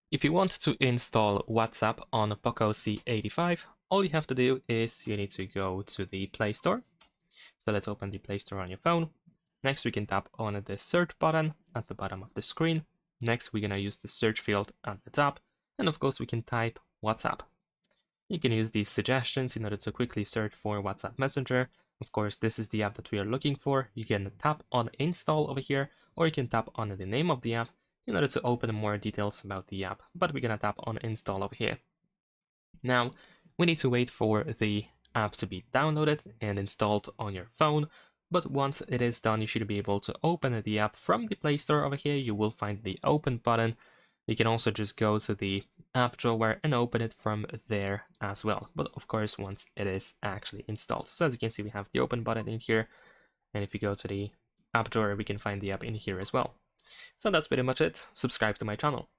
If you want to install WhatsApp on POCO C85, all you have to do is you need to go to the Play Store. So let's open the Play Store on your phone. Next, we can tap on the search button at the bottom of the screen. Next, we're gonna use the search field at the top. And of course, we can type WhatsApp. You can use these suggestions in order to quickly search for WhatsApp Messenger. Of course, this is the app that we are looking for. You can tap on install over here, or you can tap on the name of the app in order to open more details about the app, but we're gonna tap on install over here. Now, we need to wait for the app to be downloaded and installed on your phone, but once it is done, you should be able to open the app from the Play Store over here. You will find the open button. You can also just go to the app drawer and open it from there as well, but of course once it is actually installed. So as you can see, we have the open button in here, and if you go to the app drawer, we can find the app in here as well. So that's pretty much it. Subscribe to my channel.